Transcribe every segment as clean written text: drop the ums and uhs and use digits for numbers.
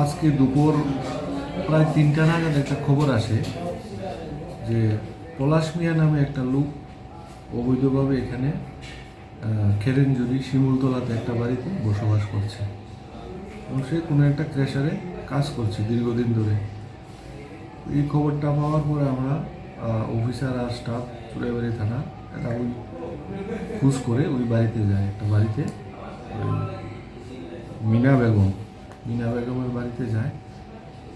আজকে দুপুর প্রায় 3টা নাগাদ একটা খবর আসে যে পলাশ মিয়া নামে একটা লোক অবৈধভাবে এখানে খেরেনজুরি শিমুলতলাতে একটা বাড়িতে বসবাস করছে এবং সে কোনো একটা ক্রেশারে কাজ করছে দীর্ঘদিন ধরে। এই খবরটা পাওয়ার পরে আমরা অফিসার আর স্টাফ চুড়াইবাড়ি থানা এটা ওই খোঁজ করে ওই বাড়িতে যায়। একটা বাড়িতে মিনা বেগমের বাড়িতে যায়,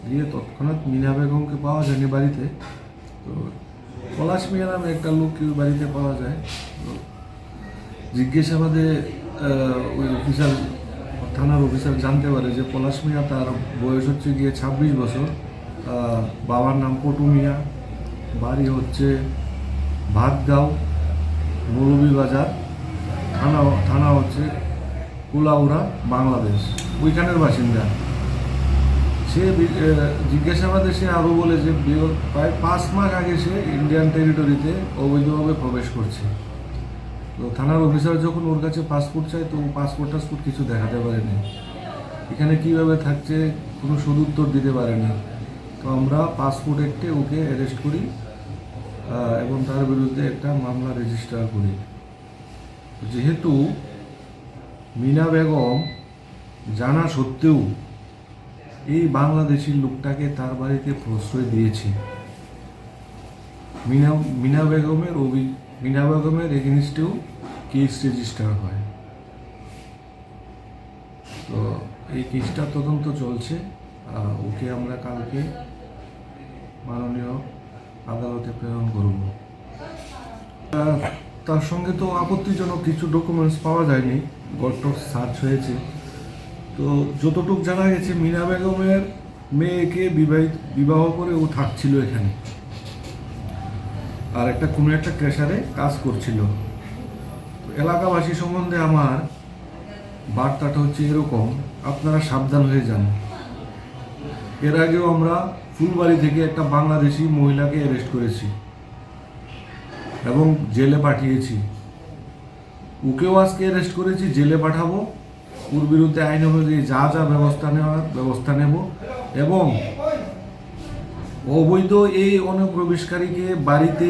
গিয়ে তৎক্ষণাৎ মিনা বেগমকে পাওয়া যায়নি বাড়িতে। তো পলাশ মিয়া নামে একটা লোক ওই বাড়িতে পাওয়া যায়। তো জিজ্ঞাসাবাদে ওই অফিসার থানার অফিসার জানতে পারে যে পলাশ মিয়া তার বয়স হচ্ছে গিয়ে 26 বছর, বাবার নাম পটু মিয়া, বাড়ি হচ্ছে ভাতগাঁও, মৌলভীবাজার, থানা হচ্ছে কুলাউড়া, বাংলাদেশ, ওইখানের বাসিন্দা। সে জিজ্ঞাসাবাদে সে আরও বলে যে প্রায় 5 মাস আগে সে ইন্ডিয়ান টেরিটরিতে অবৈধভাবে প্রবেশ করছে। তো থানার অফিসার যখন ওর কাছে পাসপোর্ট চায় তো পাসপোর্ট কিছু দেখাতে পারেনি, এখানে কিভাবে থাকছে কোনো সদুত্তর দিতে পারেনি। তো আমরা পাসপোর্ট অ্যাক্টে ওকে অ্যারেস্ট করি এবং তার বিরুদ্ধে একটা মামলা রেজিস্টার করি। যেহেতু মিনা বেগম জানা সত্ত্বেও এই বাংলাদেশি লোকটাকে তার বাড়িতে প্রশ্রয় দিয়েছে, মিনা বেগমের এগেনস্টেও কেস রেজিস্টার হয়। তো এই কেসটা তদন্ত চলছে। ওকে আমরা কালকে মাননীয় আদালতে প্রেরণ করব। তার সঙ্গে তো আপত্তিজনক কিছু ডকুমেন্টস পাওয়া যায়নি, গট্টর সার্চ হয়েছে। তো যতটুকু জানা গেছে মিনা বেগমের মেয়েকে বিবাহ করে ও থাকছিল এখানে, আর কোনো একটা ক্রেশারে কাজ করছিল। এলাকাবাসী সম্বন্ধে আমার বার্তাটা হচ্ছে এরকম, আপনারা সাবধান হয়ে যান। এর আগেও আমরা ফুলবাড়ি থেকে একটা বাংলাদেশি মহিলাকে অ্যারেস্ট করেছি এবং জেলে পাঠিয়েছি। ওকেও আজকে অ্যারেস্ট করেছি, জেলে পাঠাবো। ওর বিরুদ্ধে আইন অনুযায়ী যা যা ব্যবস্থা নেব এবং অবৈধ এই অনুপ্রবেশকারীকে বাড়িতে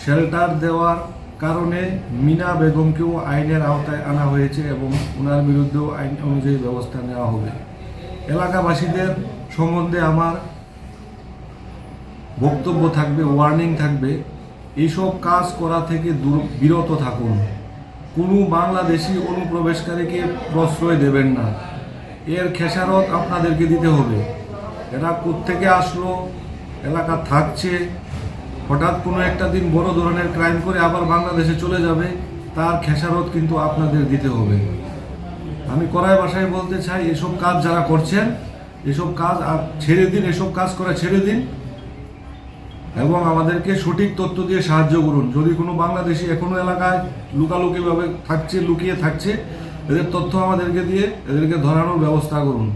শেল্টার দেওয়ার কারণে মিনা বেগমকেও আইনের আওতায় আনা হয়েছে এবং ওনার বিরুদ্ধেও আইন অনুযায়ী ব্যবস্থা নেওয়া হবে। এলাকাবাসীদের সম্বন্ধে আমার বক্তব্য থাকবে, ওয়ার্নিং থাকবে, এইসব কাজ করা থেকে বিরত থাকুন। কোনো বাংলাদেশি অনুপ্রবেশকারীকে প্রশ্রয় দেবেন না, এর খেসারত আপনাদেরকে দিতে হবে। এরা কোত্থেকে আসলো, এলাকা থাকছে, হঠাৎ কোনো একটা দিন বড় ধরনের ক্রাইম করে আবার বাংলাদেশে চলে যাবে, তার খেসারত কিন্তু আপনাদের দিতে হবে। আমি কড়াই ভাষায় বলতে চাই, এসব কাজ যারা করছেন এসব কাজ ছেড়ে দিন, এসব কাজ করা ছেড়ে দিন এবং আমাদেরকে সঠিক তথ্য দিয়ে সাহায্য করুন। যদি কোনো বাংলাদেশি এখনো এলাকায় লুকিয়ে থাকছে, এদের তথ্য আমাদেরকে দিয়ে এদেরকে ধরানোর ব্যবস্থা করুন।